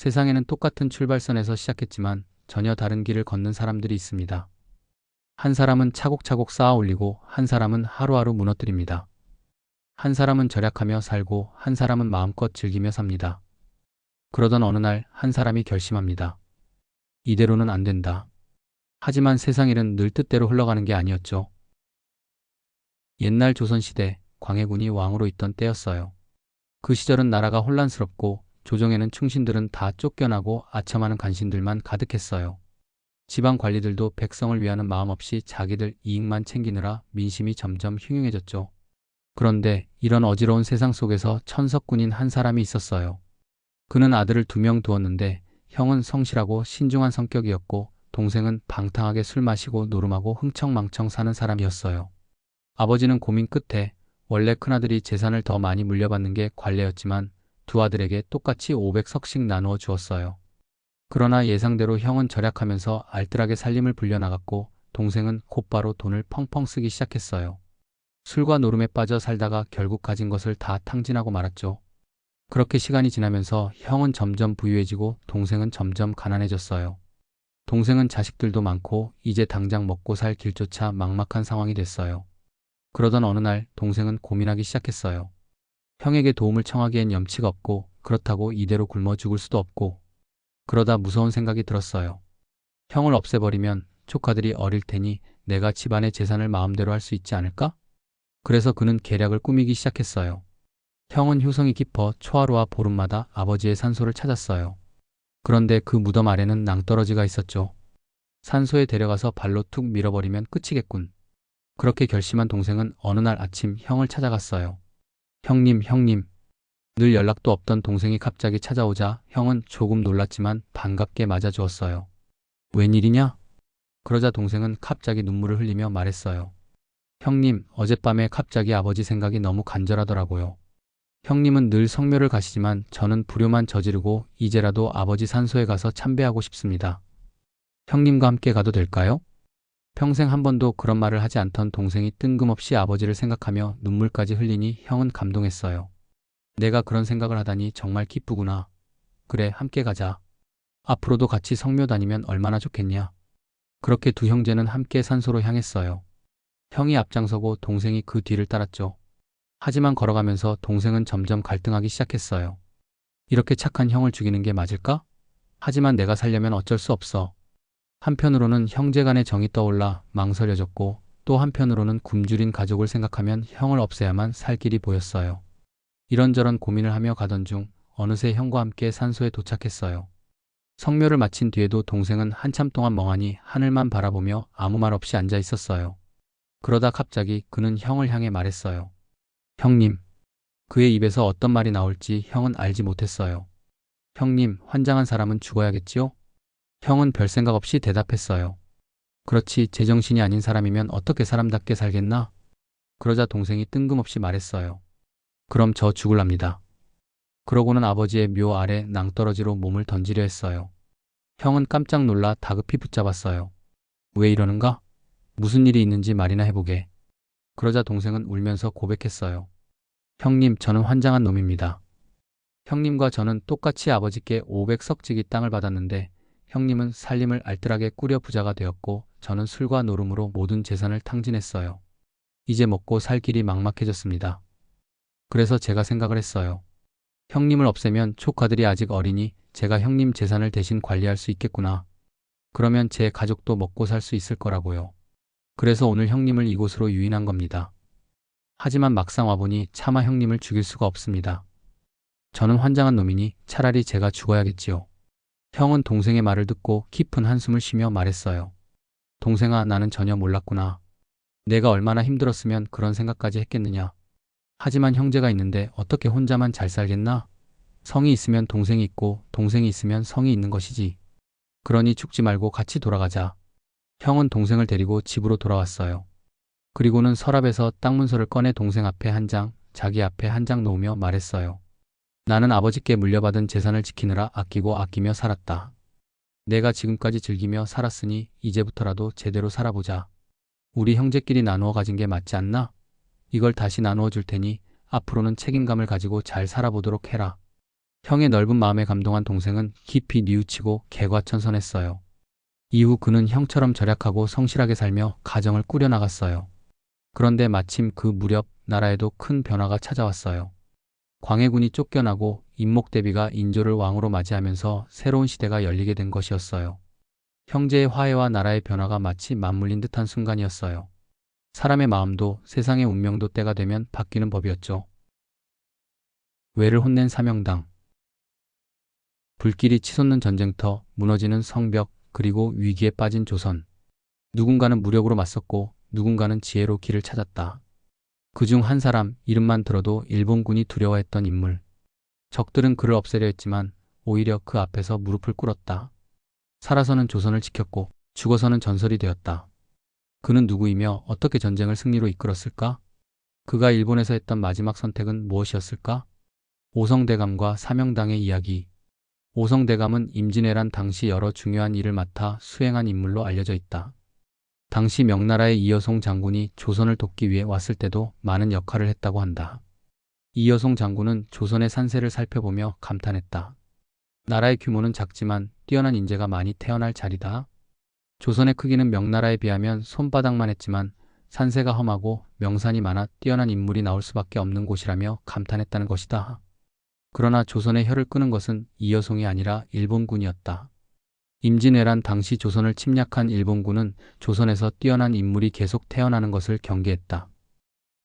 세상에는 똑같은 출발선에서 시작했지만 전혀 다른 길을 걷는 사람들이 있습니다. 한 사람은 차곡차곡 쌓아 올리고 한 사람은 하루하루 무너뜨립니다. 한 사람은 절약하며 살고 한 사람은 마음껏 즐기며 삽니다. 그러던 어느 날 한 사람이 결심합니다. 이대로는 안 된다. 하지만 세상 일은 늘 뜻대로 흘러가는 게 아니었죠. 옛날 조선시대 광해군이 왕으로 있던 때였어요. 그 시절은 나라가 혼란스럽고 조정에는 충신들은 다 쫓겨나고 아첨하는 간신들만 가득했어요. 지방 관리들도 백성을 위하는 마음 없이 자기들 이익만 챙기느라 민심이 점점 흉흉해졌죠. 그런데 이런 어지러운 세상 속에서 천석군인 한 사람이 있었어요. 그는 아들을 2명 두었는데 형은 성실하고 신중한 성격이었고 동생은 방탕하게 술 마시고 노름하고 흥청망청 사는 사람이었어요. 아버지는 고민 끝에 원래 큰아들이 재산을 더 많이 물려받는 게 관례였지만 두 아들에게 똑같이 500석씩 나누어 주었어요. 그러나 예상대로 형은 절약하면서 알뜰하게 살림을 불려나갔고 동생은 곧바로 돈을 펑펑 쓰기 시작했어요. 술과 노름에 빠져 살다가 결국 가진 것을 다 탕진하고 말았죠. 그렇게 시간이 지나면서 형은 점점 부유해지고 동생은 점점 가난해졌어요. 동생은 자식들도 많고 이제 당장 먹고 살 길조차 막막한 상황이 됐어요. 그러던 어느 날 동생은 고민하기 시작했어요. 형에게 도움을 청하기엔 염치가 없고 그렇다고 이대로 굶어 죽을 수도 없고 그러다 무서운 생각이 들었어요. 형을 없애버리면 조카들이 어릴 테니 내가 집안의 재산을 마음대로 할 수 있지 않을까? 그래서 그는 계략을 꾸미기 시작했어요. 형은 효성이 깊어 초하루와 보름마다 아버지의 산소를 찾았어요. 그런데 그 무덤 아래는 낭떠러지가 있었죠. 산소에 데려가서 발로 툭 밀어버리면 끝이겠군. 그렇게 결심한 동생은 어느 날 아침 형을 찾아갔어요. 형님, 형님. 늘 연락도 없던 동생이 갑자기 찾아오자 형은 조금 놀랐지만 반갑게 맞아주었어요. 웬일이냐? 그러자 동생은 갑자기 눈물을 흘리며 말했어요. 형님, 어젯밤에 갑자기 아버지 생각이 너무 간절하더라고요. 형님은 늘 성묘를 가시지만 저는 불효만 저지르고 이제라도 아버지 산소에 가서 참배하고 싶습니다. 형님과 함께 가도 될까요? 평생 한 번도 그런 말을 하지 않던 동생이 뜬금없이 아버지를 생각하며 눈물까지 흘리니 형은 감동했어요. 내가 그런 생각을 하다니 정말 기쁘구나. 그래, 함께 가자. 앞으로도 같이 성묘 다니면 얼마나 좋겠냐. 그렇게 두 형제는 함께 산소로 향했어요. 형이 앞장서고 동생이 그 뒤를 따랐죠. 하지만 걸어가면서 동생은 점점 갈등하기 시작했어요. 이렇게 착한 형을 죽이는 게 맞을까? 하지만 내가 살려면 어쩔 수 없어. 한편으로는 형제 간의 정이 떠올라 망설여졌고 또 한편으로는 굶주린 가족을 생각하면 형을 없애야만 살 길이 보였어요. 이런저런 고민을 하며 가던 중 어느새 형과 함께 산소에 도착했어요. 성묘를 마친 뒤에도 동생은 한참 동안 멍하니 하늘만 바라보며 아무 말 없이 앉아 있었어요. 그러다 갑자기 그는 형을 향해 말했어요. 형님. 그의 입에서 어떤 말이 나올지 형은 알지 못했어요. 형님, 환장한 사람은 죽어야겠지요? 형은 별 생각 없이 대답했어요. 그렇지, 제정신이 아닌 사람이면 어떻게 사람답게 살겠나? 그러자 동생이 뜬금없이 말했어요. 그럼 저 죽을랍니다. 그러고는 아버지의 묘 아래 낭떠러지로 몸을 던지려 했어요. 형은 깜짝 놀라 다급히 붙잡았어요. 왜 이러는가? 무슨 일이 있는지 말이나 해보게. 그러자 동생은 울면서 고백했어요. 형님, 저는 환장한 놈입니다. 형님과 저는 똑같이 아버지께 500석지기 땅을 받았는데 형님은 살림을 알뜰하게 꾸려 부자가 되었고 저는 술과 노름으로 모든 재산을 탕진했어요. 이제 먹고 살 길이 막막해졌습니다. 그래서 제가 생각을 했어요. 형님을 없애면 조카들이 아직 어리니 제가 형님 재산을 대신 관리할 수 있겠구나. 그러면 제 가족도 먹고 살 수 있을 거라고요. 그래서 오늘 형님을 이곳으로 유인한 겁니다. 하지만 막상 와보니 차마 형님을 죽일 수가 없습니다. 저는 환장한 놈이니 차라리 제가 죽어야겠지요. 형은 동생의 말을 듣고 깊은 한숨을 쉬며 말했어요. 동생아, 나는 전혀 몰랐구나. 내가 얼마나 힘들었으면 그런 생각까지 했겠느냐. 하지만 형제가 있는데 어떻게 혼자만 잘 살겠나? 성이 있으면 동생이 있고 동생이 있으면 성이 있는 것이지. 그러니 죽지 말고 같이 돌아가자. 형은 동생을 데리고 집으로 돌아왔어요. 그리고는 서랍에서 땅 문서를 꺼내 동생 앞에 한 장, 자기 앞에 한 장 놓으며 말했어요. 나는 아버지께 물려받은 재산을 지키느라 아끼고 아끼며 살았다. 내가 지금까지 즐기며 살았으니 이제부터라도 제대로 살아보자. 우리 형제끼리 나누어 가진 게 맞지 않나? 이걸 다시 나누어 줄 테니 앞으로는 책임감을 가지고 잘 살아보도록 해라. 형의 넓은 마음에 감동한 동생은 깊이 뉘우치고 개과천선했어요. 이후 그는 형처럼 절약하고 성실하게 살며 가정을 꾸려나갔어요. 그런데 마침 그 무렵 나라에도 큰 변화가 찾아왔어요. 광해군이 쫓겨나고 임목대비가 인조를 왕으로 맞이하면서 새로운 시대가 열리게 된 것이었어요. 형제의 화해와 나라의 변화가 마치 맞물린 듯한 순간이었어요. 사람의 마음도 세상의 운명도 때가 되면 바뀌는 법이었죠. 왜를 혼낸 사명당. 불길이 치솟는 전쟁터, 무너지는 성벽, 그리고 위기에 빠진 조선. 누군가는 무력으로 맞섰고 누군가는 지혜로 길을 찾았다. 그중 한 사람, 이름만 들어도 일본군이 두려워했던 인물. 적들은 그를 없애려 했지만 오히려 그 앞에서 무릎을 꿇었다. 살아서는 조선을 지켰고 죽어서는 전설이 되었다. 그는 누구이며 어떻게 전쟁을 승리로 이끌었을까? 그가 일본에서 했던 마지막 선택은 무엇이었을까? 오성대감과 사명당의 이야기. 오성대감은 임진왜란 당시 여러 중요한 일을 맡아 수행한 인물로 알려져 있다. 당시 명나라의 이여송 장군이 조선을 돕기 위해 왔을 때도 많은 역할을 했다고 한다. 이여송 장군은 조선의 산세를 살펴보며 감탄했다. 나라의 규모는 작지만 뛰어난 인재가 많이 태어날 자리다. 조선의 크기는 명나라에 비하면 손바닥만 했지만 산세가 험하고 명산이 많아 뛰어난 인물이 나올 수밖에 없는 곳이라며 감탄했다는 것이다. 그러나 조선의 혀를 끄는 것은 이여송이 아니라 일본군이었다. 임진왜란 당시 조선을 침략한 일본군은 조선에서 뛰어난 인물이 계속 태어나는 것을 경계했다.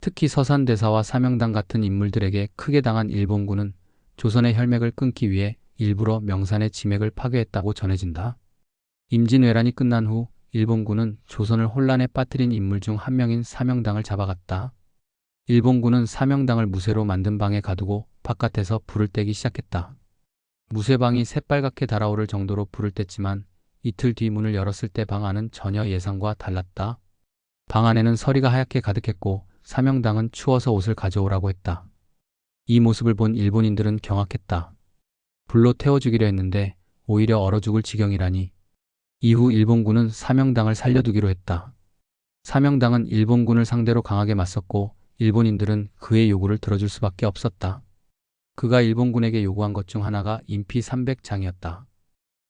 특히 서산대사와 사명당 같은 인물들에게 크게 당한 일본군은 조선의 혈맥을 끊기 위해 일부러 명산의 지맥을 파괴했다고 전해진다. 임진왜란이 끝난 후 일본군은 조선을 혼란에 빠뜨린 인물 중 한 명인 사명당을 잡아갔다. 일본군은 사명당을 무쇠로 만든 방에 가두고 바깥에서 불을 떼기 시작했다. 무쇠방이 새빨갛게 달아오를 정도로 불을 뗐지만 이틀 뒤 문을 열었을 때 방 안은 전혀 예상과 달랐다. 방 안에는 서리가 하얗게 가득했고 사명당은 추워서 옷을 가져오라고 했다. 이 모습을 본 일본인들은 경악했다. 불로 태워 죽이려 했는데 오히려 얼어 죽을 지경이라니. 이후 일본군은 사명당을 살려두기로 했다. 사명당은 일본군을 상대로 강하게 맞섰고 일본인들은 그의 요구를 들어줄 수밖에 없었다. 그가 일본군에게 요구한 것 중 하나가 인피 300장이었다.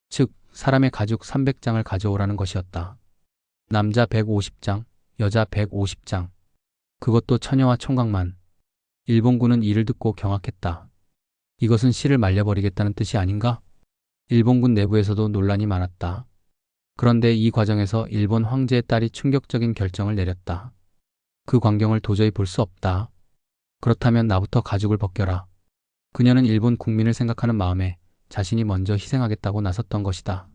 즉, 사람의 가죽 300장을 가져오라는 것이었다. 남자 150장, 여자 150장. 그것도 처녀와 총각만. 일본군은 이를 듣고 경악했다. 이것은 씨를 말려버리겠다는 뜻이 아닌가? 일본군 내부에서도 논란이 많았다. 그런데 이 과정에서 일본 황제의 딸이 충격적인 결정을 내렸다. 그 광경을 도저히 볼 수 없다. 그렇다면 나부터 가죽을 벗겨라. 그녀는 일본 국민을 생각하는 마음에 자신이 먼저 희생하겠다고 나섰던 것이다.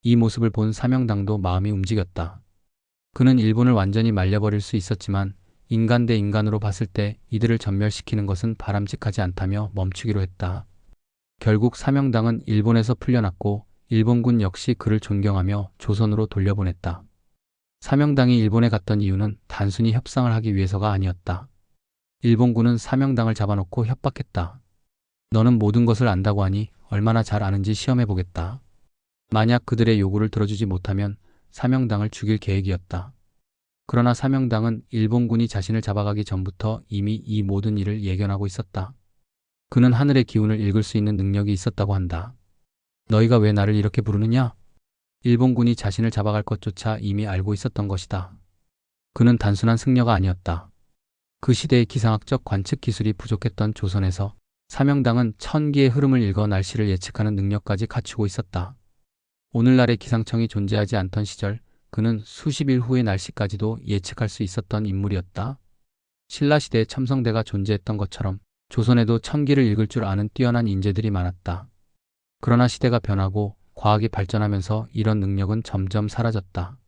이 모습을 본 사명당도 마음이 움직였다. 그는 일본을 완전히 말려버릴 수 있었지만 인간 대 인간으로 봤을 때 이들을 전멸시키는 것은 바람직하지 않다며 멈추기로 했다. 결국 사명당은 일본에서 풀려났고 일본군 역시 그를 존경하며 조선으로 돌려보냈다. 사명당이 일본에 갔던 이유는 단순히 협상을 하기 위해서가 아니었다. 일본군은 사명당을 잡아놓고 협박했다. 너는 모든 것을 안다고 하니 얼마나 잘 아는지 시험해보겠다. 만약 그들의 요구를 들어주지 못하면 사명당을 죽일 계획이었다. 그러나 사명당은 일본군이 자신을 잡아가기 전부터 이미 이 모든 일을 예견하고 있었다. 그는 하늘의 기운을 읽을 수 있는 능력이 있었다고 한다. 너희가 왜 나를 이렇게 부르느냐? 일본군이 자신을 잡아갈 것조차 이미 알고 있었던 것이다. 그는 단순한 승려가 아니었다. 그 시대의 기상학적 관측 기술이 부족했던 조선에서 사명당은 천기의 흐름을 읽어 날씨를 예측하는 능력까지 갖추고 있었다. 오늘날의 기상청이 존재하지 않던 시절 그는 수십 일 후의 날씨까지도 예측할 수 있었던 인물이었다. 신라시대에 첨성대가 존재했던 것처럼 조선에도 천기를 읽을 줄 아는 뛰어난 인재들이 많았다. 그러나 시대가 변하고 과학이 발전하면서 이런 능력은 점점 사라졌다.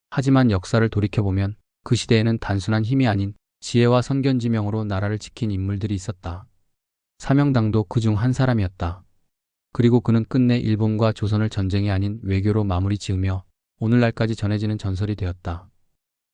하지만 역사를 돌이켜보면 그 시대에는 단순한 힘이 아닌 지혜와 선견지명으로 나라를 지킨 인물들이 있었다. 사명당도 그중 한 사람이었다. 그리고 그는 끝내 일본과 조선을 전쟁이 아닌 외교로 마무리 지으며 오늘날까지 전해지는 전설이 되었다.